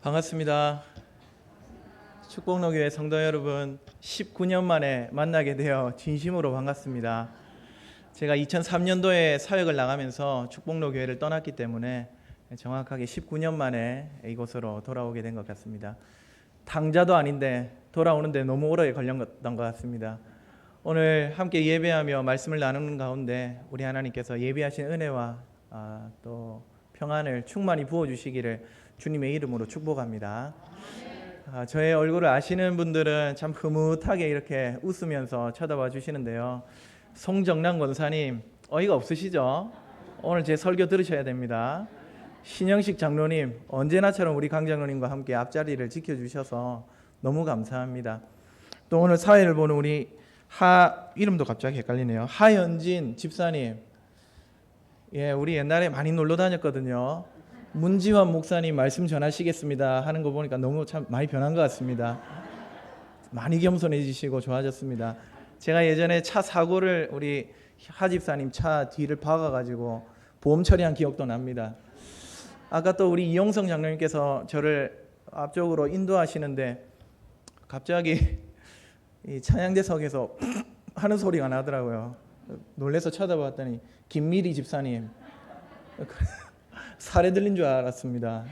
반갑습니다. 축복로교회 성도 여러분, 19년 만에 만나게 되어 진심으로 반갑습니다. 제가 2003년도에 사역을 나가면서 축복로교회를 떠났기 때문에 정확하게 19년 만에 이곳으로 돌아오게 된 것 같습니다. 당자도 아닌데 돌아오는데 너무 오래 걸렸던 것 같습니다. 오늘 함께 예배하며 말씀을 나누는 가운데 우리 하나님께서 예비하신 은혜와 또 평안을 충만히 부어주시기를 주님의 이름으로 축복합니다. 저의 얼굴을 아시는 분들은 참 흐뭇하게 이렇게 웃으면서 쳐다봐 주시는데요. 송정남 권사님 어이가 없으시죠? 오늘 제 설교 들으셔야 됩니다. 신영식 장로님 언제나처럼 우리 강 장로님과 함께 앞자리를 지켜주셔서 너무 감사합니다. 또 오늘 사회를 보는 우리 이름도 갑자기 헷갈리네요. 하현진 집사님, 우리 옛날에 많이 놀러 다녔거든요. 문지환 목사님 말씀 전하시겠습니다 하는 거 보니까 너무 참 많이 변한 것 같습니다. 많이 겸손해지시고 좋아졌습니다. 제가 예전에 차 사고를 우리 하 집사님 차 뒤를 박아가지고 보험 처리한 기억도 납니다. 아까 또 우리 이용성 장로님께서 저를 앞쪽으로 인도하시는데 갑자기 이 찬양대석에서 하는 소리가 나더라고요. 놀래서 쳐다봤더니 김미리 집사님 살에 들린 줄 알았습니다.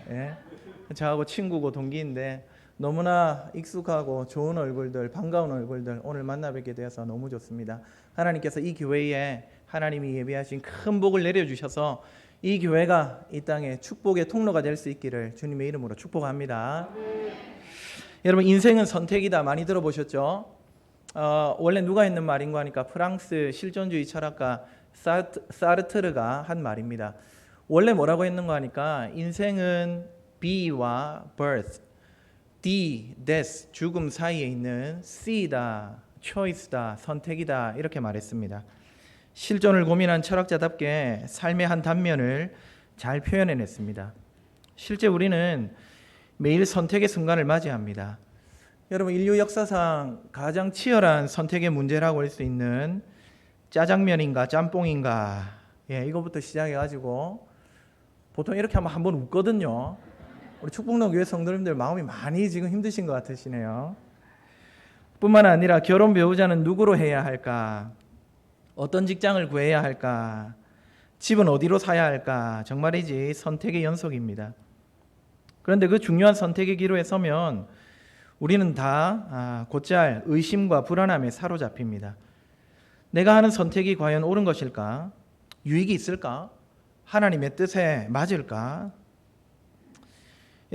저하고 친구고 동기인데 너무나 익숙하고 좋은 얼굴들, 반가운 얼굴들 오늘 만나 뵙게 되어서 너무 좋습니다. 하나님께서 이 교회에 하나님이 예비하신 큰 복을 내려주셔서 이 교회가 이 땅에 축복의 통로가 될 수 있기를 주님의 이름으로 축복합니다. 여러분, 인생은 선택이다 많이 들어보셨죠? 원래 누가 했는 말인가 하니까 프랑스 실존주의 철학가 사르트르가 한 말입니다. 원래 뭐라고 했는가 하니까 인생은 B와 birth, D, death, 죽음 사이에 있는 C다, choice다, 선택이다 이렇게 말했습니다. 실존을 고민한 철학자답게 삶의 한 단면을 잘 표현해냈습니다. 실제 우리는 매일 선택의 순간을 맞이합니다. 여러분, 인류 역사상 가장 치열한 선택의 문제라고 할 수 있는 짜장면인가 짬뽕인가, 이거부터 시작해가지고 보통 이렇게 하면 한번 웃거든요. 우리 축복로교회 성도님들 마음이 많이 지금 힘드신 것 같으시네요. 뿐만 아니라 결혼 배우자는 누구로 해야 할까? 어떤 직장을 구해야 할까? 집은 어디로 사야 할까? 정말이지 선택의 연속입니다. 그런데 그 중요한 선택의 기로에 서면 우리는 다 곧잘 의심과 불안함에 사로잡힙니다. 내가 하는 선택이 과연 옳은 것일까? 유익이 있을까? 하나님의 뜻에 맞을까?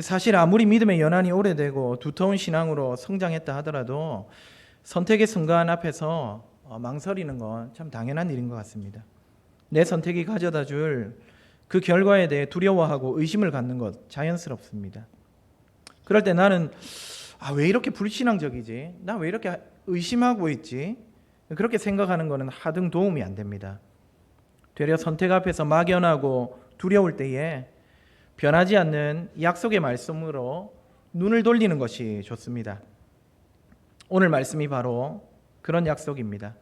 사실 아무리 믿음의 연한이 오래되고 두터운 신앙으로 성장했다 하더라도 선택의 순간 앞에서 망설이는 건 참 당연한 일인 것 같습니다. 내 선택이 가져다 줄 그 결과에 대해 두려워하고 의심을 갖는 것 자연스럽습니다. 그럴 때 나는 왜 이렇게 불신앙적이지? 나 왜 이렇게 의심하고 있지? 그렇게 생각하는 것은 하등 도움이 안 됩니다. 되려 선택 앞에서 막연하고 두려울 때에 변하지 않는 약속의 말씀으로 눈을 돌리는 것이 좋습니다. 오늘 말씀이 바로 그런 약속입니다.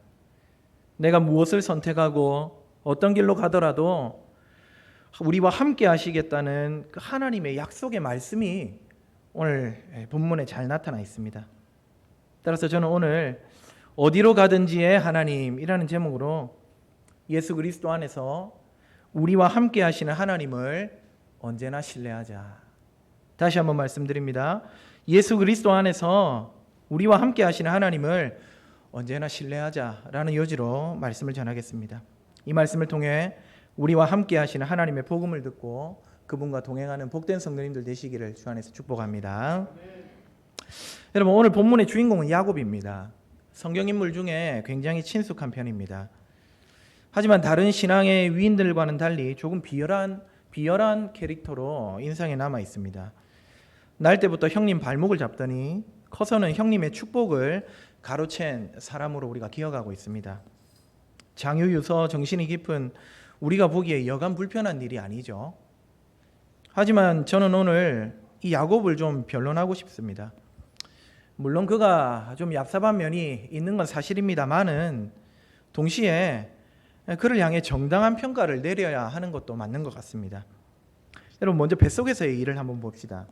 내가 무엇을 선택하고 어떤 길로 가더라도 우리와 함께 하시겠다는 그 하나님의 약속의 말씀이 오늘 본문에 잘 나타나 있습니다. 따라서 저는 오늘 어디로 가든지의 하나님이라는 제목으로 예수 그리스도 안에서 우리와 함께 하시는 하나님을 언제나 신뢰하자. 다시 한번 말씀드립니다. 예수 그리스도 안에서 우리와 함께 하시는 하나님을 언제나 신뢰하자라는 요지로 말씀을 전하겠습니다. 이 말씀을 통해 우리와 함께 하시는 하나님의 복음을 듣고 그분과 동행하는 복된 성도님들 되시기를 주 안에서 축복합니다. 여러분, 오늘 본문의 주인공은 야곱입니다. 성경 인물 중에 굉장히 친숙한 편입니다. 하지만 다른 신앙의 위인들과는 달리 조금 비열한 캐릭터로 인상에 남아 있습니다. 날 때부터 형님 발목을 잡더니 커서는 형님의 축복을 가로챈 사람으로 우리가 기억하고 있습니다. 장유유서 정신이 깊은 우리가 보기에 여간 불편한 일이 아니죠. 하지만 저는 오늘 이 야곱을 좀 변론하고 싶습니다. 물론 그가 좀 얍삽한 면이 있는 건 사실입니다만은 동시에 그를 향해 정당한 평가를 내려야 하는 것도 맞는 것 같습니다. 여러분, 먼저 뱃속에서의 일을 한번 봅시다.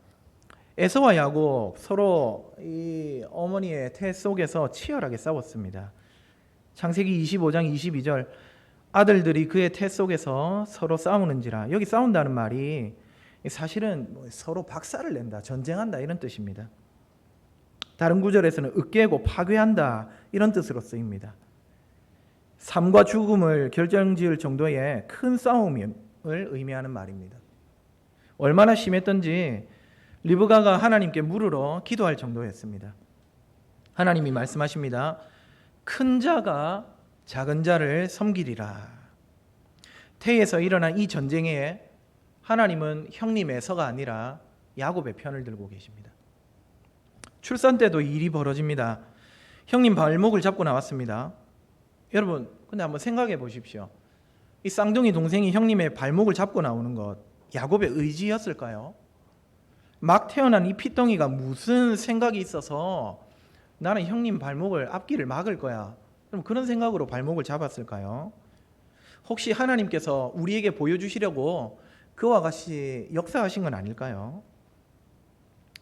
에서와 야곱 서로 이 어머니의 태 속에서 치열하게 싸웠습니다. 창세기 25장 22절 아들들이 그의 태 속에서 서로 싸우는지라. 여기 싸운다는 말이 사실은 서로 박살을 낸다, 전쟁한다 이런 뜻입니다. 다른 구절에서는 으깨고 파괴한다 이런 뜻으로 쓰입니다. 삶과 죽음을 결정지을 정도의 큰 싸움을 의미하는 말입니다. 얼마나 심했던지 리브가가 하나님께 물으러 기도할 정도였습니다. 하나님이 말씀하십니다. 큰 자가 작은 자를 섬기리라. 태에서 일어난 이 전쟁에 하나님은 형님 에서가 아니라 야곱의 편을 들고 계십니다. 출산 때도 일이 벌어집니다. 형님 발목을 잡고 나왔습니다. 여러분, 근데 한번 생각해 보십시오. 이 쌍둥이 동생이 형님의 발목을 잡고 나오는 것, 야곱의 의지였을까요? 막 태어난 이 피덩이가 무슨 생각이 있어서 나는 형님 발목을 앞길을 막을 거야. 그럼 그런 생각으로 발목을 잡았을까요? 혹시 하나님께서 우리에게 보여주시려고 그와 같이 역사하신 건 아닐까요?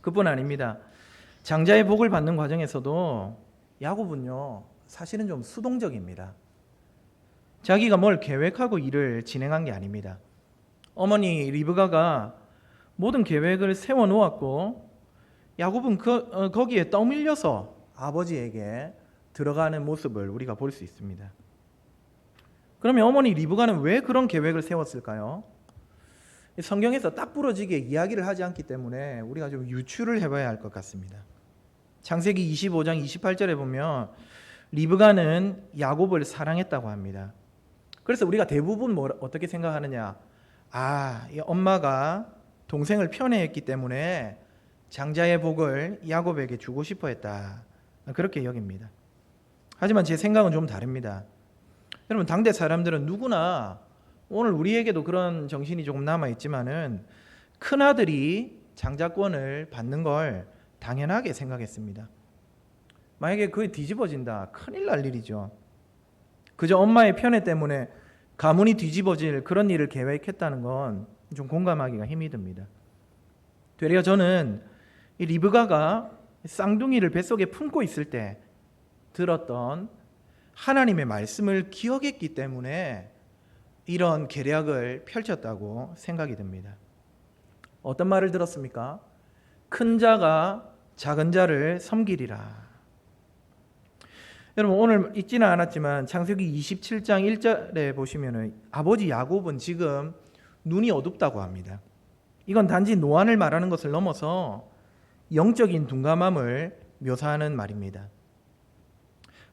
그뿐 아닙니다. 장자의 복을 받는 과정에서도 야곱은요, 사실은 좀 수동적입니다. 자기가 뭘 계획하고 일을 진행한 게 아닙니다. 어머니 리브가가 모든 계획을 세워놓았고 야곱은 거기에 떠밀려서 아버지에게 들어가는 모습을 우리가 볼 수 있습니다. 그러면 어머니 리브가는 왜 그런 계획을 세웠을까요? 성경에서 딱 부러지게 이야기를 하지 않기 때문에 우리가 좀 유추를 해봐야 할 것 같습니다. 창세기 25장 28절에 보면 리브가는 야곱을 사랑했다고 합니다. 그래서 우리가 대부분 어떻게 생각하느냐? 이 엄마가 동생을 편애했기 때문에 장자의 복을 야곱에게 주고 싶어 했다. 그렇게 여깁니다. 하지만 제 생각은 좀 다릅니다. 여러분, 당대 사람들은 누구나 오늘 우리에게도 그런 정신이 조금 남아있지만은 큰아들이 장자권을 받는 걸 당연하게 생각했습니다. 만약에 그게 뒤집어진다, 큰일 날 일이죠. 그저 엄마의 편애 때문에 가문이 뒤집어질 그런 일을 계획했다는 건 좀 공감하기가 힘이 듭니다. 되려 저는 이 리브가가 쌍둥이를 뱃속에 품고 있을 때 들었던 하나님의 말씀을 기억했기 때문에 이런 계략을 펼쳤다고 생각이 듭니다. 어떤 말을 들었습니까? 큰 자가 작은 자를 섬기리라. 여러분, 오늘 읽지는 않았지만 창세기 27장 1절에 보시면 아버지 야곱은 지금 눈이 어둡다고 합니다. 이건 단지 노안을 말하는 것을 넘어서 영적인 둔감함을 묘사하는 말입니다.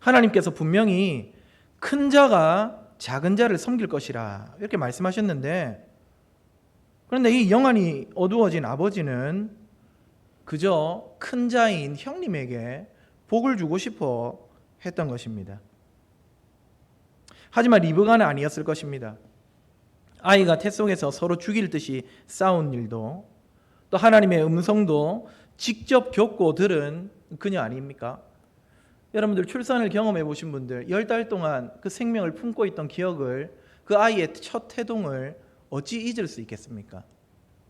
하나님께서 분명히 큰 자가 작은 자를 섬길 것이라 이렇게 말씀하셨는데, 그런데 이 영안이 어두워진 아버지는 그저 큰 자인 형님에게 복을 주고 싶어 했던 것입니다. 하지만 리브가는 아니었을 것입니다. 아이가 태 속에서 서로 죽일 듯이 싸운 일도, 또 하나님의 음성도 직접 겪고 들은 그녀 아닙니까? 여러분들 출산을 경험해 보신 분들 10달 동안 그 생명을 품고 있던 기억을, 그 아이의 첫 태동을 어찌 잊을 수 있겠습니까?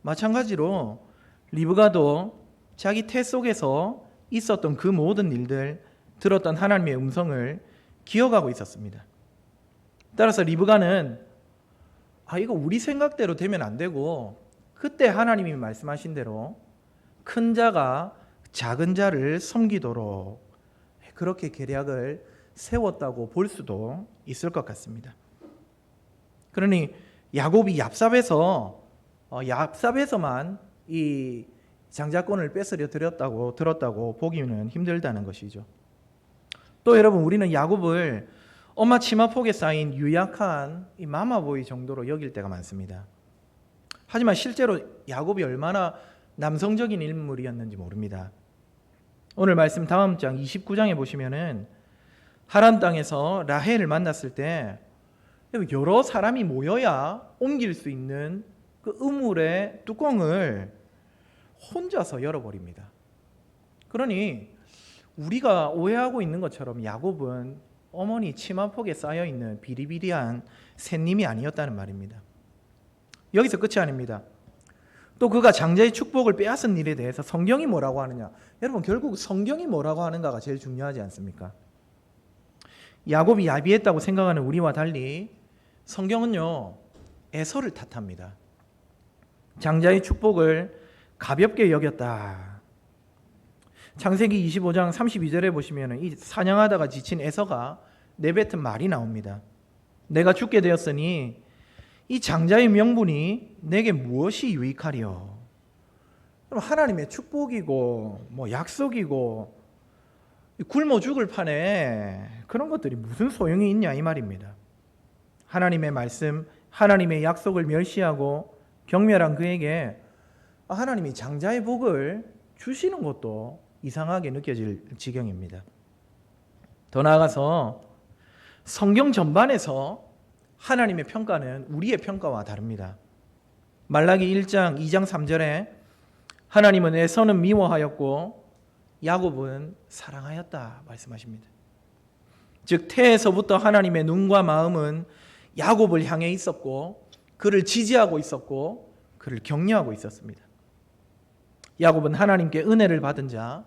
마찬가지로 리브가도 자기 태 속에서 있었던 그 모든 일들, 들었던 하나님의 음성을 기억하고 있었습니다. 따라서 리브가는 이거 우리 생각대로 되면 안 되고 그때 하나님이 말씀하신 대로 큰 자가 작은 자를 섬기도록 그렇게 계략을 세웠다고 볼 수도 있을 것 같습니다. 그러니 야곱이 얍삽에서만 이 장자권을 뺏으려 들었다고 보기는 힘들다는 것이죠. 또 여러분, 우리는 야곱을 엄마 치마폭에 쌓인 유약한 이 마마보이 정도로 여길 때가 많습니다. 하지만 실제로 야곱이 얼마나 남성적인 인물이었는지 모릅니다. 오늘 말씀 다음 장 29장에 보시면은 하란 땅에서 라헬을 만났을 때 여러 사람이 모여야 옮길 수 있는 그 우물의 뚜껑을 혼자서 열어버립니다. 그러니 우리가 오해하고 있는 것처럼 야곱은 어머니 치마폭에 쌓여있는 비리비리한 샌님이 아니었다는 말입니다. 여기서 끝이 아닙니다. 또 그가 장자의 축복을 빼앗은 일에 대해서 성경이 뭐라고 하느냐. 여러분 결국 성경이 뭐라고 하는가가 제일 중요하지 않습니까? 야곱이 야비했다고 생각하는 우리와 달리 성경은요 에서를 탓합니다. 장자의 축복을 가볍게 여겼다. 창세기 25장 32절에 보시면 이 사냥하다가 지친 에서가 내뱉은 말이 나옵니다. 내가 죽게 되었으니 이 장자의 명분이 내게 무엇이 유익하리요? 하나님의 축복이고 약속이고 굶어 죽을 판에 그런 것들이 무슨 소용이 있냐 이 말입니다. 하나님의 말씀, 하나님의 약속을 멸시하고 경멸한 그에게 하나님이 장자의 복을 주시는 것도 이상하게 느껴질 지경입니다. 더 나아가서 성경 전반에서 하나님의 평가는 우리의 평가와 다릅니다. 말라기 1장 2장 3절에 하나님은 에서는 미워하였고 야곱은 사랑하였다 말씀하십니다. 즉 태에서부터 하나님의 눈과 마음은 야곱을 향해 있었고 그를 지지하고 있었고 그를 격려하고 있었습니다. 야곱은 하나님께 은혜를 받은 자,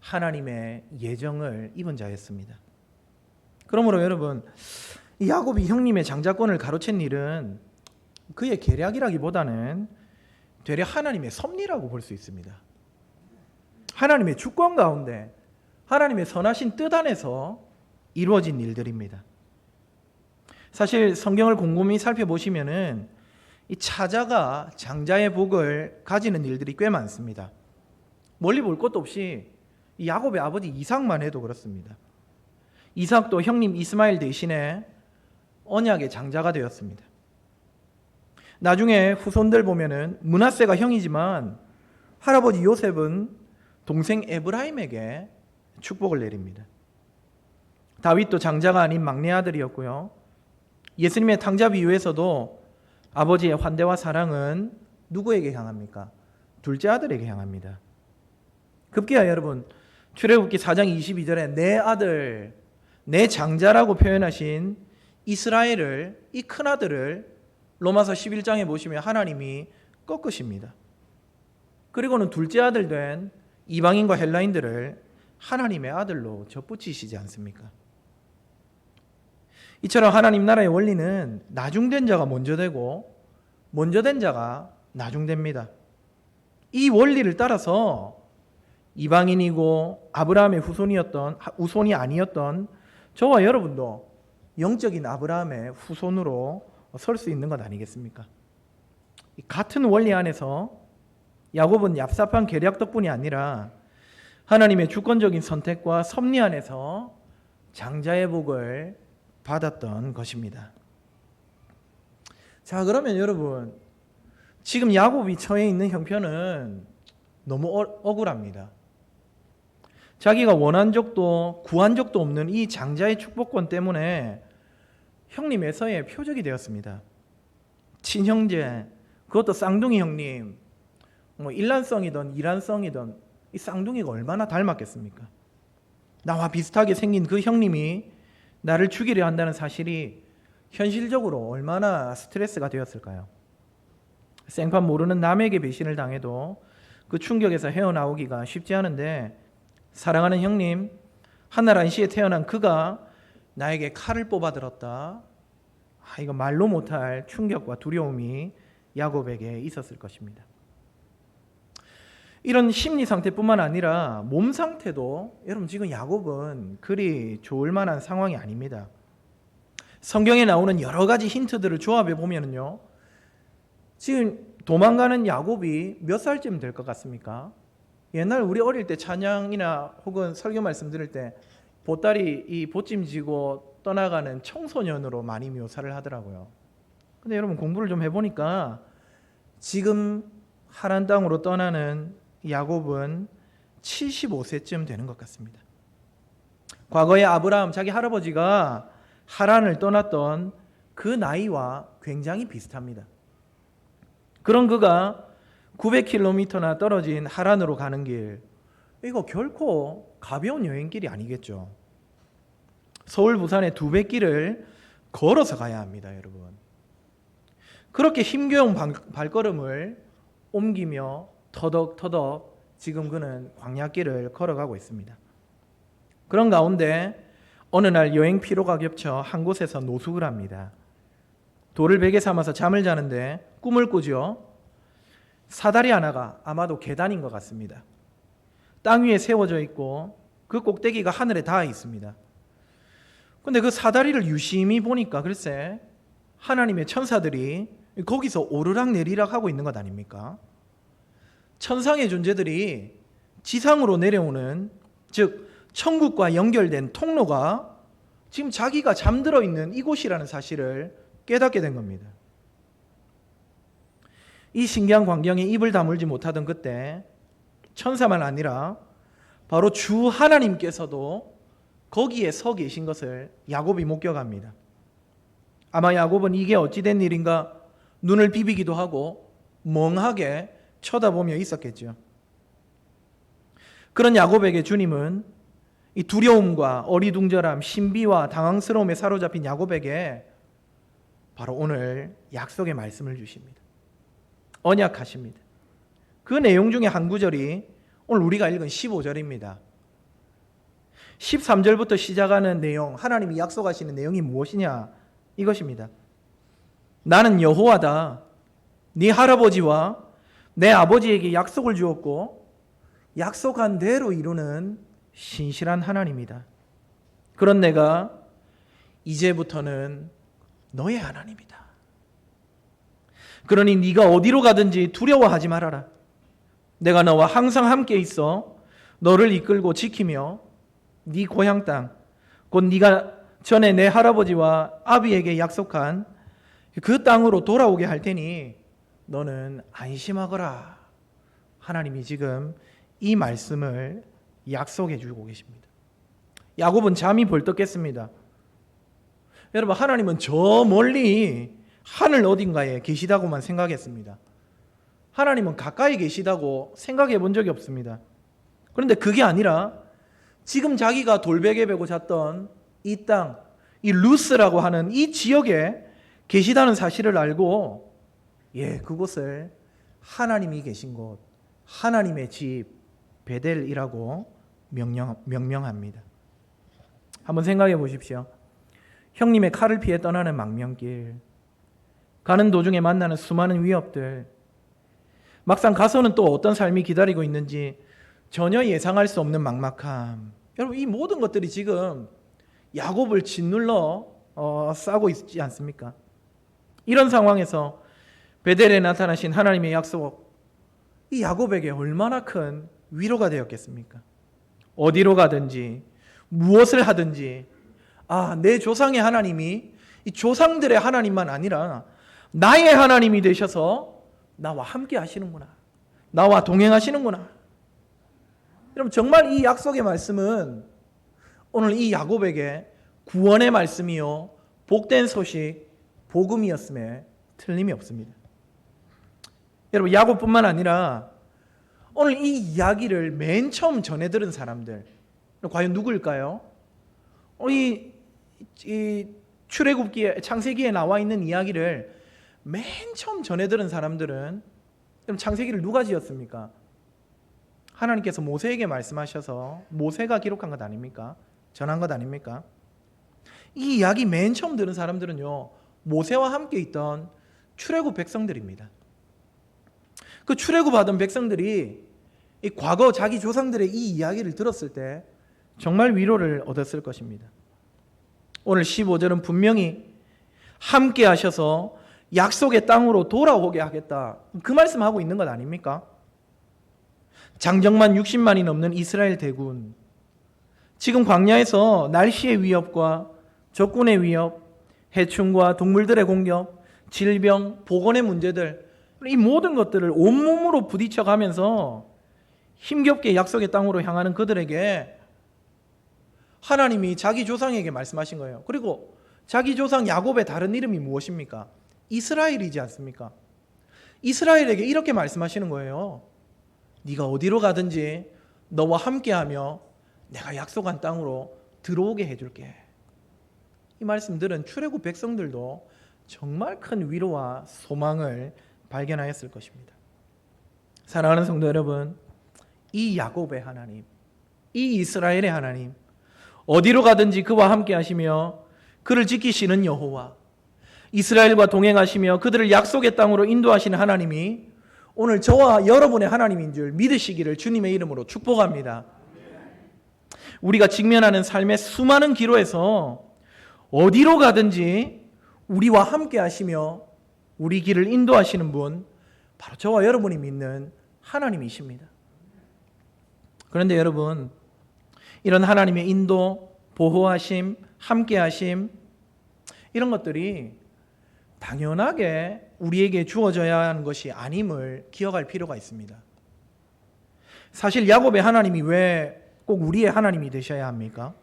하나님의 예정을 입은 자였습니다. 그러므로 여러분, 이 야곱이 형님의 장자권을 가로챈 일은 그의 계략이라기보다는 되려 하나님의 섭리라고 볼 수 있습니다. 하나님의 주권 가운데 하나님의 선하신 뜻 안에서 이루어진 일들입니다. 사실 성경을 곰곰이 살펴보시면은 이 차자가 장자의 복을 가지는 일들이 꽤 많습니다. 멀리 볼 것도 없이 이 야곱의 아버지 이삭만 해도 그렇습니다. 이삭도 형님 이스마엘 대신에 언약의 장자가 되었습니다. 나중에 후손들 보면은 므낫세가 형이지만 할아버지 요셉은 동생 에브라임에게 축복을 내립니다. 다윗도 장자가 아닌 막내 아들이었고요. 예수님의 탕자 비유에서도 아버지의 환대와 사랑은 누구에게 향합니까? 둘째 아들에게 향합니다. 급기야 여러분 출애굽기 4장 22절에 내 아들, 내 장자라고 표현하신 이스라엘을, 이 큰아들을 로마서 11장에 보시면 하나님이 꺾으십니다. 그리고는 둘째 아들 된 이방인과 헬라인들을 하나님의 아들로 접붙이시지 않습니까? 이처럼 하나님 나라의 원리는 나중된 자가 먼저 되고 먼저 된 자가 나중됩니다. 이 원리를 따라서 이방인이고 아브라함의 후손이 아니었던 저와 여러분도 영적인 아브라함의 후손으로 설 수 있는 것 아니겠습니까? 같은 원리 안에서 야곱은 얍삽한 계략 덕분이 아니라 하나님의 주권적인 선택과 섭리 안에서 장자의 복을 받았던 것입니다. 자, 그러면 여러분 지금 야곱이 처해 있는 형편은 너무 억울합니다. 자기가 원한 적도 구한 적도 없는 이 장자의 축복권 때문에 형님 에서의 표적이 되었습니다. 친형제, 그것도 쌍둥이 형님, 일란성이든 이란성이든 이 쌍둥이가 얼마나 닮았겠습니까? 나와 비슷하게 생긴 그 형님이 나를 죽이려 한다는 사실이 현실적으로 얼마나 스트레스가 되었을까요? 생판 모르는 남에게 배신을 당해도 그 충격에서 헤어나오기가 쉽지 않은데 사랑하는 형님, 하늘 안시에 태어난 그가 나에게 칼을 뽑아들었다. 이거 말로 못할 충격과 두려움이 야곱에게 있었을 것입니다. 이런 심리 상태뿐만 아니라 몸 상태도 여러분 지금 야곱은 그리 좋을 만한 상황이 아닙니다. 성경에 나오는 여러 가지 힌트들을 조합해 보면요, 지금 도망가는 야곱이 몇 살쯤 될 것 같습니까? 옛날 우리 어릴 때 찬양이나 혹은 설교 말씀 들을 때 보따리 이 보찜 지고 떠나가는 청소년으로 많이 묘사를 하더라고요. 근데 여러분 공부를 좀 해보니까 지금 하란 땅으로 떠나는 야곱은 75세쯤 되는 것 같습니다. 과거에 아브라함 자기 할아버지가 하란을 떠났던 그 나이와 굉장히 비슷합니다. 그런 그가 900km나 떨어진 하란으로 가는 길, 이거 결코 가벼운 여행길이 아니겠죠. 서울 부산의 200길을 걸어서 가야 합니다, 여러분. 그렇게 힘겨운 발걸음을 옮기며 터덕터덕 지금 그는 광야길을 걸어가고 있습니다. 그런 가운데 어느 날 여행 피로가 겹쳐 한 곳에서 노숙을 합니다. 돌을 베개 삼아서 잠을 자는데 꿈을 꾸죠. 사다리 하나가 아마도 계단인 것 같습니다. 땅 위에 세워져 있고 그 꼭대기가 하늘에 닿아 있습니다. 근데 그 사다리를 유심히 보니까 글쎄 하나님의 천사들이 거기서 오르락 내리락 하고 있는 것 아닙니까? 천상의 존재들이 지상으로 내려오는, 즉 천국과 연결된 통로가 지금 자기가 잠들어 있는 이곳이라는 사실을 깨닫게 된 겁니다. 이 신기한 광경에 입을 다물지 못하던 그때 천사만 아니라 바로 주 하나님께서도 거기에 서 계신 것을 야곱이 목격합니다. 아마 야곱은 이게 어찌된 일인가 눈을 비비기도 하고 멍하게 쳐다보며 있었겠죠. 그런 야곱에게 주님은 이 두려움과 어리둥절함, 신비와 당황스러움에 사로잡힌 야곱에게 바로 오늘 약속의 말씀을 주십니다. 언약하십니다. 그 내용 중에 한 구절이 오늘 우리가 읽은 15절입니다. 13절부터 시작하는 내용, 하나님이 약속하시는 내용이 무엇이냐? 이것입니다. 나는 여호와다. 네 할아버지와 내 아버지에게 약속을 주었고 약속한 대로 이루는 신실한 하나님이다. 그런 내가 이제부터는 너의 하나님이다. 그러니 네가 어디로 가든지 두려워하지 말아라. 내가 너와 항상 함께 있어 너를 이끌고 지키며 네 고향 땅, 곧 네가 전에 내 할아버지와 아비에게 약속한 그 땅으로 돌아오게 할 테니 너는 안심하거라. 하나님이 지금 이 말씀을 약속해 주고 계십니다. 야곱은 잠이 벌떡 깼습니다. 여러분, 하나님은 저 멀리 하늘 어딘가에 계시다고만 생각했습니다. 하나님은 가까이 계시다고 생각해 본 적이 없습니다. 그런데 그게 아니라 지금 자기가 돌베개 베고 잤던 이 땅, 이 루스라고 하는 이 지역에 계시다는 사실을 알고 그곳을 하나님이 계신 곳, 하나님의 집 베델이라고 명명합니다. 한번 생각해 보십시오. 형님의 칼을 피해 떠나는 망명길, 가는 도중에 만나는 수많은 위협들, 막상 가서는 또 어떤 삶이 기다리고 있는지 전혀 예상할 수 없는 막막함. 여러분, 이 모든 것들이 지금 야곱을 짓눌러 싸고 있지 않습니까? 이런 상황에서 베델에 나타나신 하나님의 약속, 이 야곱에게 얼마나 큰 위로가 되었겠습니까? 어디로 가든지 무엇을 하든지 내 조상의 하나님이 이 조상들의 하나님만 아니라 나의 하나님이 되셔서 나와 함께 하시는구나. 나와 동행하시는구나. 여러분, 정말 이 약속의 말씀은 오늘 이 야곱에게 구원의 말씀이요 복된 소식, 복음이었음에 틀림이 없습니다. 여러분, 야곱뿐만 아니라 오늘 이 이야기를 맨 처음 전해 들은 사람들 과연 누구일까요? 이 출애굽기에, 창세기에 나와 있는 이야기를 맨 처음 전해 들은 사람들은, 그럼 창세기를 누가 지었습니까? 하나님께서 모세에게 말씀하셔서 모세가 기록한 것 아닙니까? 전한 것 아닙니까? 이 이야기 맨 처음 들은 사람들은요, 모세와 함께 있던 출애굽 백성들입니다. 그 출애굽하던 백성들이 이 과거 자기 조상들의 이 이야기를 들었을 때 정말 위로를 얻었을 것입니다. 오늘 15절은 분명히 함께 하셔서 약속의 땅으로 돌아오게 하겠다, 그 말씀하고 있는 것 아닙니까? 장정만 60만이 넘는 이스라엘 대군, 지금 광야에서 날씨의 위협과 적군의 위협, 해충과 동물들의 공격, 질병, 보건의 문제들, 이 모든 것들을 온몸으로 부딪혀가면서 힘겹게 약속의 땅으로 향하는 그들에게 하나님이 자기 조상에게 말씀하신 거예요. 그리고 자기 조상 야곱의 다른 이름이 무엇입니까? 이스라엘이지 않습니까? 이스라엘에게 이렇게 말씀하시는 거예요. 네가 어디로 가든지 너와 함께하며 내가 약속한 땅으로 들어오게 해줄게. 이 말씀들은 출애굽 백성들도 정말 큰 위로와 소망을 발견하였을 것입니다. 사랑하는 성도 여러분, 이 야곱의 하나님, 이 이스라엘의 하나님, 어디로 가든지 그와 함께 하시며 그를 지키시는 여호와, 이스라엘과 동행하시며 그들을 약속의 땅으로 인도하시는 하나님이 오늘 저와 여러분의 하나님인 줄 믿으시기를 주님의 이름으로 축복합니다. 우리가 직면하는 삶의 수많은 기로에서 어디로 가든지 우리와 함께 하시며 우리 길을 인도하시는 분, 바로 저와 여러분이 믿는 하나님이십니다. 그런데 여러분, 이런 하나님의 인도, 보호하심, 함께하심, 이런 것들이 당연하게 우리에게 주어져야 하는 것이 아님을 기억할 필요가 있습니다. 사실 야곱의 하나님이 왜 꼭 우리의 하나님이 되셔야 합니까?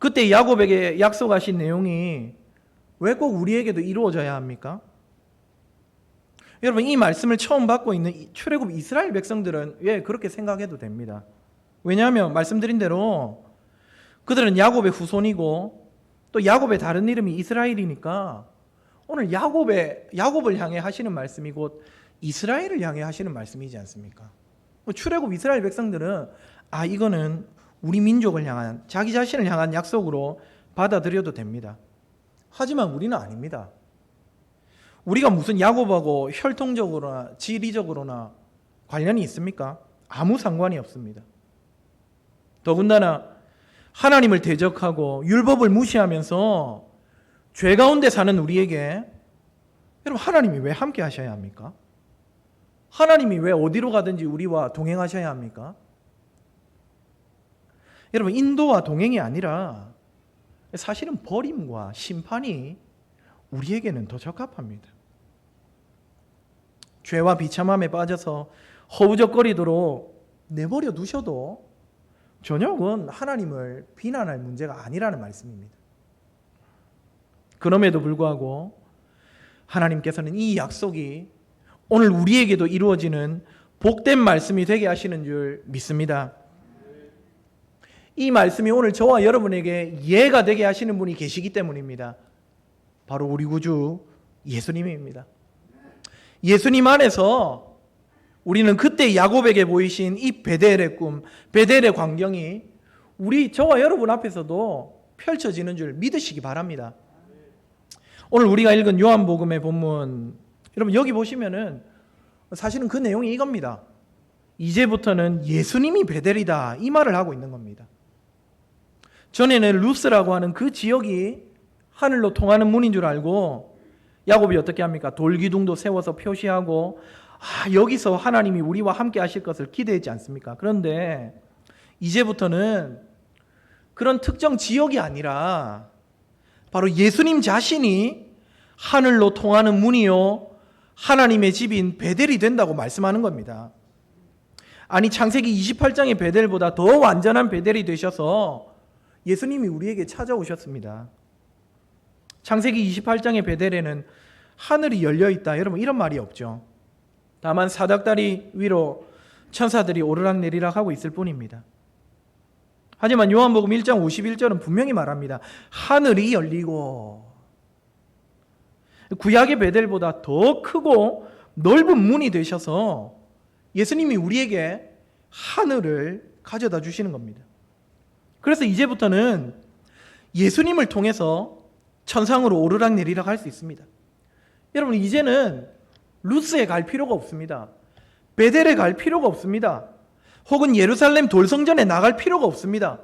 그때 야곱에게 약속하신 내용이 왜 꼭 우리에게도 이루어져야 합니까? 여러분, 이 말씀을 처음 받고 있는 출애굽 이스라엘 백성들은 왜 그렇게 생각해도 됩니다. 왜냐하면 말씀드린 대로 그들은 야곱의 후손이고 또 야곱의 다른 이름이 이스라엘이니까 오늘 야곱을 향해 하시는 말씀이 곧 이스라엘을 향해 하시는 말씀이지 않습니까? 출애굽 이스라엘 백성들은 이거는 우리 민족을 향한, 자기 자신을 향한 약속으로 받아들여도 됩니다. 하지만 우리는 아닙니다. 우리가 무슨 야곱하고 혈통적으로나 지리적으로나 관련이 있습니까? 아무 상관이 없습니다. 더군다나 하나님을 대적하고 율법을 무시하면서 죄 가운데 사는 우리에게 여러분, 하나님이 왜 함께 하셔야 합니까? 하나님이 왜 어디로 가든지 우리와 동행하셔야 합니까? 여러분, 인도와 동행이 아니라 사실은 버림과 심판이 우리에게는 더 적합합니다. 죄와 비참함에 빠져서 허우적거리도록 내버려 두셔도 저녁은 하나님을 비난할 문제가 아니라는 말씀입니다. 그럼에도 불구하고 하나님께서는 이 약속이 오늘 우리에게도 이루어지는 복된 말씀이 되게 하시는 줄 믿습니다. 이 말씀이 오늘 저와 여러분에게 예가 되게 하시는 분이 계시기 때문입니다. 바로 우리 구주 예수님입니다. 예수님 안에서 우리는 그때 야곱에게 보이신 이 베델의 꿈, 베델의 광경이 저와 여러분 앞에서도 펼쳐지는 줄 믿으시기 바랍니다. 오늘 우리가 읽은 요한복음의 본문, 여러분 여기 보시면은 사실은 그 내용이 이겁니다. 이제부터는 예수님이 베델이다, 이 말을 하고 있는 겁니다. 전에는 루스라고 하는 그 지역이 하늘로 통하는 문인 줄 알고 야곱이 어떻게 합니까? 돌기둥도 세워서 표시하고 여기서 하나님이 우리와 함께 하실 것을 기대했지 않습니까? 그런데 이제부터는 그런 특정 지역이 아니라 바로 예수님 자신이 하늘로 통하는 문이요 하나님의 집인 베델이 된다고 말씀하는 겁니다. 아니, 창세기 28장의 베델보다 더 완전한 베델이 되셔서 예수님이 우리에게 찾아오셨습니다. 창세기 28장의 베델에는 하늘이 열려있다, 여러분 이런 말이 없죠. 다만 사닥다리 위로 천사들이 오르락내리락 하고 있을 뿐입니다. 하지만 요한복음 1장 51절은 분명히 말합니다. 하늘이 열리고, 구약의 베델보다 더 크고 넓은 문이 되셔서 예수님이 우리에게 하늘을 가져다 주시는 겁니다. 그래서 이제부터는 예수님을 통해서 천상으로 오르락내리락 할 수 있습니다. 여러분, 이제는 루스에 갈 필요가 없습니다. 베델에 갈 필요가 없습니다. 혹은 예루살렘 돌성전에 나갈 필요가 없습니다.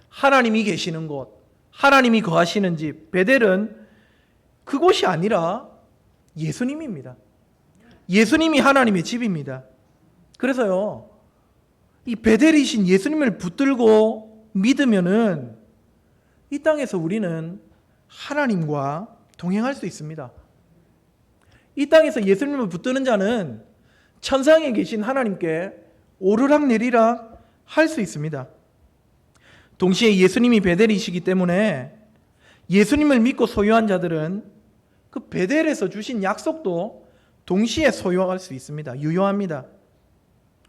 하나님이 계시는 곳, 하나님이 거하시는 집, 베델은 그곳이 아니라 예수님입니다. 예수님이 하나님의 집입니다. 그래서요, 이 베델이신 예수님을 붙들고 믿으면은 이 땅에서 우리는 하나님과 동행할 수 있습니다. 이 땅에서 예수님을 붙드는 자는 천상에 계신 하나님께 오르락내리락 할 수 있습니다. 동시에 예수님이 베델이시기 때문에 예수님을 믿고 소유한 자들은 그 베델에서 주신 약속도 동시에 소유할 수 있습니다. 유효합니다.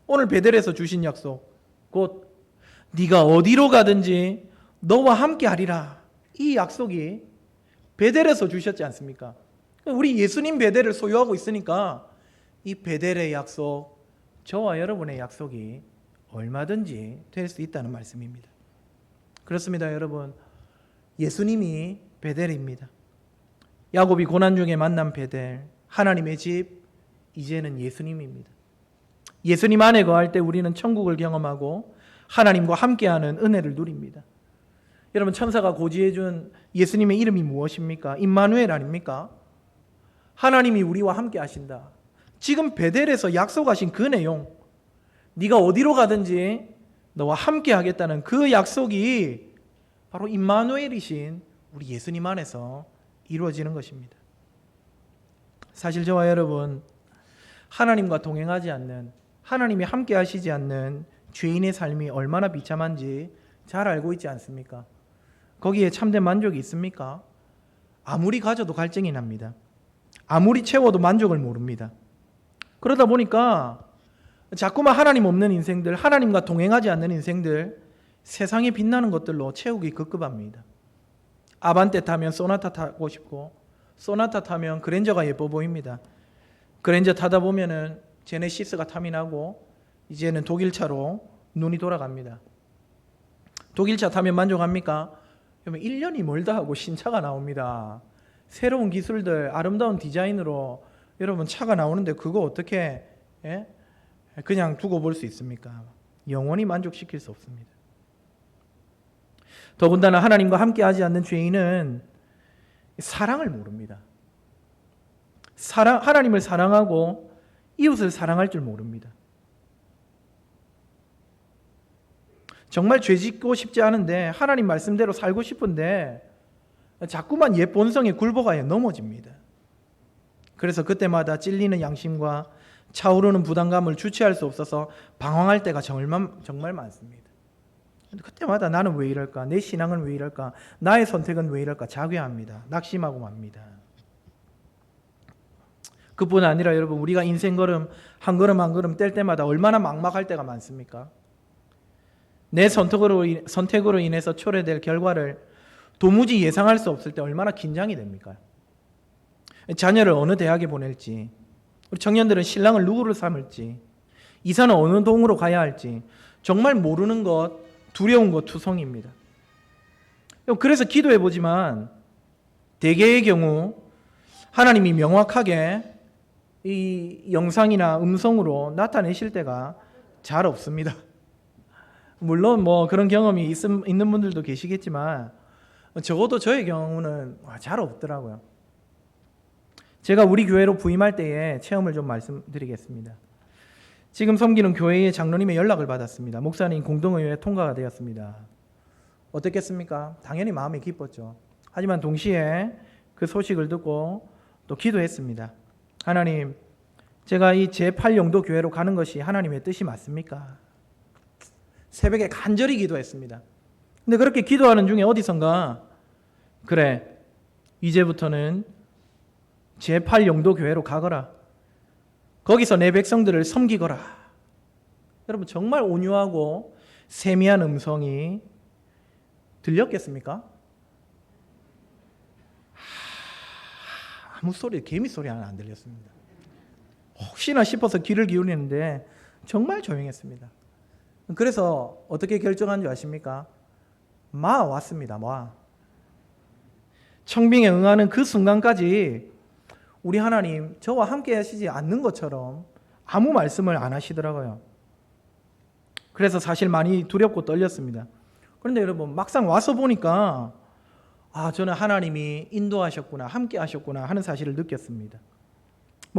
오늘 베델에서 주신 약속, 곧 네가 어디로 가든지 너와 함께 하리라, 이 약속이 베델에서 주셨지 않습니까? 우리 예수님 베델을 소유하고 있으니까 이 베델의 약속, 저와 여러분의 약속이 얼마든지 될 수 있다는 말씀입니다. 그렇습니다, 여러분. 예수님이 베델입니다. 야곱이 고난 중에 만난 베델, 하나님의 집, 이제는 예수님입니다. 예수님 안에 거할 때 우리는 천국을 경험하고 하나님과 함께하는 은혜를 누립니다. 여러분, 천사가 고지해 준 예수님의 이름이 무엇입니까? 임마누엘 아닙니까? 하나님이 우리와 함께 하신다. 지금 베델에서 약속하신 그 내용, 네가 어디로 가든지 너와 함께 하겠다는 그 약속이 바로 임마누엘이신 우리 예수님 안에서 이루어지는 것입니다. 사실 저와 여러분, 하나님과 동행하지 않는, 하나님이 함께 하시지 않는 죄인의 삶이 얼마나 비참한지 잘 알고 있지 않습니까? 거기에 참된 만족이 있습니까? 아무리 가져도 갈증이 납니다. 아무리 채워도 만족을 모릅니다. 그러다 보니까 자꾸만 하나님 없는 인생들, 하나님과 동행하지 않는 인생들, 세상에 빛나는 것들로 채우기 급급합니다. 아반떼 타면 소나타 타고 싶고, 소나타 타면 그랜저가 예뻐 보입니다. 그랜저 타다 보면은 제네시스가 탐이 나고 이제는 독일차로 눈이 돌아갑니다. 독일차 타면 만족합니까? 그러면 1년이 멀다 하고 신차가 나옵니다. 새로운 기술들, 아름다운 디자인으로 여러분 차가 나오는데 그거 어떻게 그냥 두고 볼 수 있습니까? 영원히 만족시킬 수 없습니다. 더군다나 하나님과 함께하지 않는 죄인은 사랑을 모릅니다. 하나님을 사랑하고 이웃을 사랑할 줄 모릅니다. 정말 죄 짓고 싶지 않은데 하나님 말씀대로 살고 싶은데 자꾸만 옛 본성에 굴복하여 넘어집니다. 그래서 그때마다 찔리는 양심과 차오르는 부담감을 주체할 수 없어서 방황할 때가 정말 많습니다. 그때마다 나는 왜 이럴까? 내 신앙은 왜 이럴까? 나의 선택은 왜 이럴까? 자괴합니다. 낙심하고 맙니다. 그뿐 아니라 여러분, 우리가 인생 걸음 한 걸음 한 걸음 뗄 때마다 얼마나 막막할 때가 많습니까? 내 선택으로 인해서 초래될 결과를 도무지 예상할 수 없을 때 얼마나 긴장이 됩니까? 자녀를 어느 대학에 보낼지, 우리 청년들은 신랑을 누구를 삼을지, 이사는 어느 동으로 가야 할지 정말 모르는 것, 두려운 것 투성입니다. 그래서 기도해 보지만 대개의 경우 하나님이 명확하게 이 영상이나 음성으로 나타내실 때가 잘 없습니다. 물론 그런 경험이 있는 분들도 계시겠지만 적어도 저의 경우는 잘 없더라고요. 제가 우리 교회로 부임할 때의 체험을 좀 말씀드리겠습니다. 지금 섬기는 교회의 장로님의 연락을 받았습니다. 목사님 공동의회에 통과가 되었습니다. 어떻겠습니까? 당연히 마음이 기뻤죠. 하지만 동시에 그 소식을 듣고 또 기도했습니다. 하나님, 제가 이 제8영도 교회로 가는 것이 하나님의 뜻이 맞습니까? 새벽에 간절히 기도했습니다. 근데 그렇게 기도하는 중에 어디선가 그래, 이제부터는 제8영도 교회로 가거라. 거기서 내 백성들을 섬기거라. 여러분, 정말 온유하고 세미한 음성이 들렸겠습니까? 아무 소리, 개미 소리 하나 안 들렸습니다. 혹시나 싶어서 귀를 기울이는데 정말 조용했습니다. 그래서 어떻게 결정한 줄 아십니까? 왔습니다. 청빙에 응하는 그 순간까지 우리 하나님 저와 함께 하시지 않는 것처럼 아무 말씀을 안 하시더라고요. 그래서 사실 많이 두렵고 떨렸습니다. 그런데 여러분, 막상 와서 보니까 저는 하나님이 인도하셨구나, 함께 하셨구나 하는 사실을 느꼈습니다.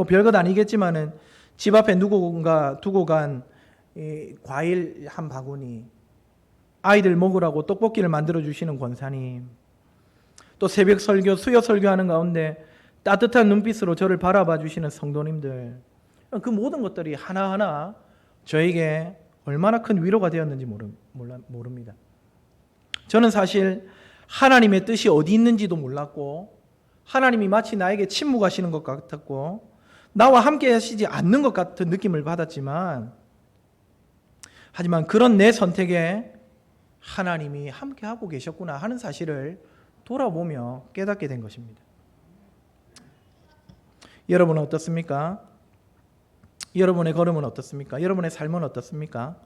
별것 아니겠지만은 집 앞에 누군가 두고 간 과일 한 바구니, 아이들 먹으라고 떡볶이를 만들어 주시는 권사님, 또 새벽 설교, 수요 설교하는 가운데 따뜻한 눈빛으로 저를 바라봐 주시는 성도님들, 그 모든 것들이 하나하나 저에게 얼마나 큰 위로가 되었는지 모릅니다. 저는 사실 하나님의 뜻이 어디 있는지도 몰랐고, 하나님이 마치 나에게 침묵하시는 것 같았고, 나와 함께 하시지 않는 것 같은 느낌을 받았지만, 하지만 그런 내 선택에 하나님이 함께 하고 계셨구나 하는 사실을 돌아보며 깨닫게 된 것입니다. 여러분은 어떻습니까? 여러분의 걸음은 어떻습니까? 여러분의 삶은 어떻습니까?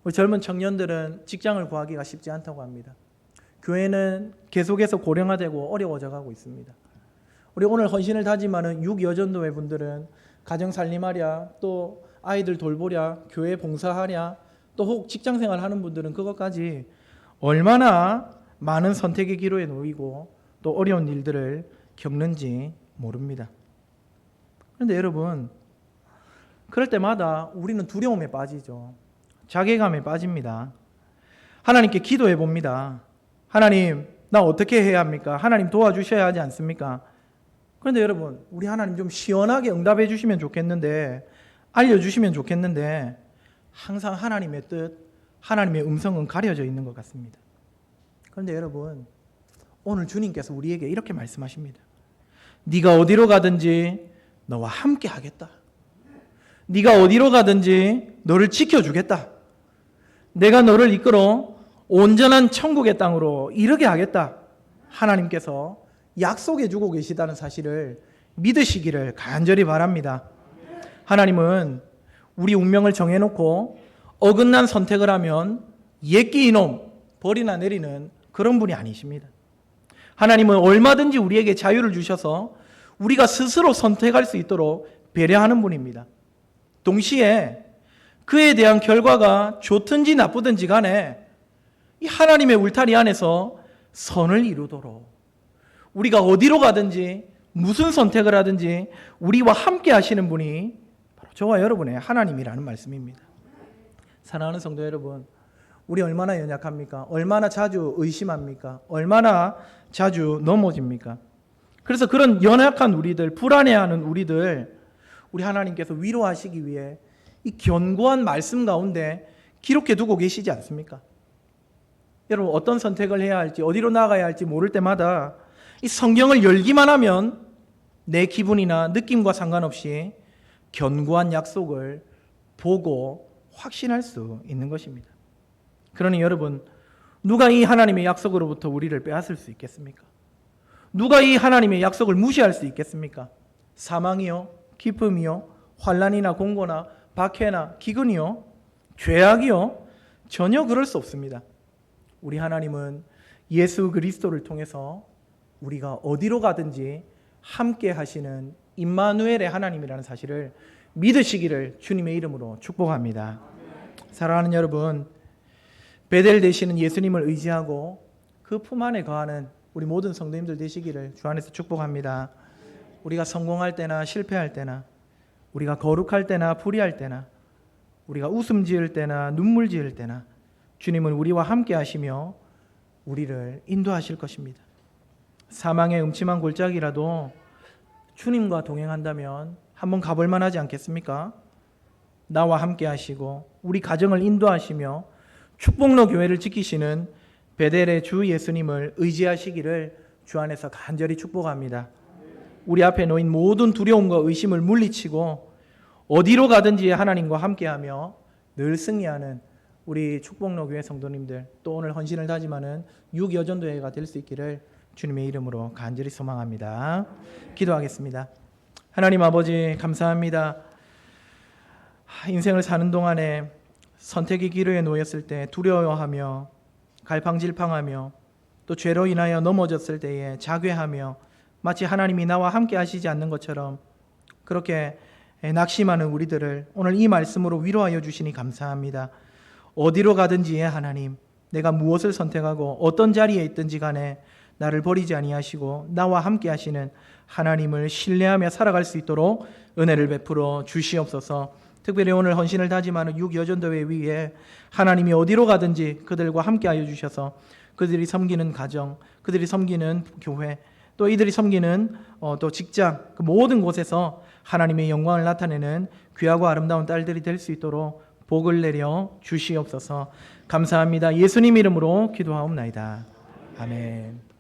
우리 젊은 청년들은 직장을 구하기가 쉽지 않다고 합니다. 교회는 계속해서 고령화되고 어려워져 가고 있습니다. 우리 오늘 헌신을 다짐하는 6여전도회 분들은 가정 살림하랴, 또 아이들 돌보랴, 교회 봉사하랴, 또 혹 직장생활 하는 분들은 그것까지 얼마나 많은 선택의 기로에 놓이고 또 어려운 일들을 겪는지 모릅니다. 그런데 여러분, 그럴 때마다 우리는 두려움에 빠지죠. 자괴감에 빠집니다. 하나님께 기도해 봅니다. 하나님, 나 어떻게 해야 합니까? 하나님 도와주셔야 하지 않습니까? 그런데 여러분, 우리 하나님 좀 시원하게 응답해 주시면 좋겠는데, 알려주시면 좋겠는데, 항상 하나님의 뜻, 하나님의 음성은 가려져 있는 것 같습니다. 그런데 여러분, 오늘 주님께서 우리에게 이렇게 말씀하십니다. 네가 어디로 가든지 너와 함께 하겠다. 네가 어디로 가든지 너를 지켜주겠다. 내가 너를 이끌어 온전한 천국의 땅으로 이르게 하겠다. 하나님께서 약속해 주고 계시다는 사실을 믿으시기를 간절히 바랍니다. 하나님은 우리 운명을 정해놓고 어긋난 선택을 하면 예끼 이놈 벌이나 내리는 그런 분이 아니십니다. 하나님은 얼마든지 우리에게 자유를 주셔서 우리가 스스로 선택할 수 있도록 배려하는 분입니다. 동시에 그에 대한 결과가 좋든지 나쁘든지 간에 이 하나님의 울타리 안에서 선을 이루도록 우리가 어디로 가든지 무슨 선택을 하든지 우리와 함께 하시는 분이 바로 저와 여러분의 하나님이라는 말씀입니다. 사랑하는 성도 여러분, 우리 얼마나 연약합니까? 얼마나 자주 의심합니까? 얼마나 자주 넘어집니까? 그래서 그런 연약한 우리들, 불안해하는 우리들, 우리 하나님께서 위로하시기 위해 이 견고한 말씀 가운데 기록해 두고 계시지 않습니까? 여러분, 어떤 선택을 해야 할지, 어디로 나가야 할지 모를 때마다 이 성경을 열기만 하면 내 기분이나 느낌과 상관없이 견고한 약속을 보고 확신할 수 있는 것입니다. 그러니 여러분, 누가 이 하나님의 약속으로부터 우리를 빼앗을 수 있겠습니까? 누가 이 하나님의 약속을 무시할 수 있겠습니까? 사망이요, 기쁨이요, 환난이나 공고나 박해나 기근이요, 죄악이요, 전혀 그럴 수 없습니다. 우리 하나님은 예수 그리스도를 통해서 우리가 어디로 가든지 함께 하시는 임마누엘의 하나님이라는 사실을 믿으시기를 주님의 이름으로 축복합니다. 사랑하는 여러분, 베델 되시는 예수님을 의지하고 그 품 안에 거하는 우리 모든 성도님들 되시기를 주 안에서 축복합니다. 우리가 성공할 때나 실패할 때나, 우리가 거룩할 때나 불의할 때나, 우리가 웃음 지을 때나 눈물 지을 때나 주님은 우리와 함께 하시며 우리를 인도하실 것입니다. 사망의 음침한 골짜기라도 주님과 동행한다면 한번 가볼 만하지 않겠습니까? 나와 함께 하시고 우리 가정을 인도하시며 축복로 교회를 지키시는 베델의 주 예수님을 의지하시기를 주 안에서 간절히 축복합니다. 우리 앞에 놓인 모든 두려움과 의심을 물리치고 어디로 가든지 하나님과 함께하며 늘 승리하는 우리 축복로 교회 성도님들, 또 오늘 헌신을 다짐하는 6여전도회가 될 수 있기를 주님의 이름으로 간절히 소망합니다. 기도하겠습니다. 하나님 아버지, 감사합니다. 인생을 사는 동안에 선택의 기로에 놓였을 때 두려워하며 갈팡질팡하며 또 죄로 인하여 넘어졌을 때에 자괴하며 마치 하나님이 나와 함께 하시지 않는 것처럼 그렇게 낙심하는 우리들을 오늘 이 말씀으로 위로하여 주시니 감사합니다. 어디로 가든지 하나님, 내가 무엇을 선택하고 어떤 자리에 있든지 간에 나를 버리지 아니하시고 나와 함께 하시는 하나님을 신뢰하며 살아갈 수 있도록 은혜를 베풀어 주시옵소서. 특별히 오늘 헌신을 다짐하는 6여전도회 위에 하나님이 어디로 가든지 그들과 함께하여 주셔서 그들이 섬기는 가정, 그들이 섬기는 교회, 또 이들이 섬기는 또 직장, 그 모든 곳에서 하나님의 영광을 나타내는 귀하고 아름다운 딸들이 될 수 있도록 복을 내려 주시옵소서. 감사합니다. 예수님 이름으로 기도하옵나이다. 아멘.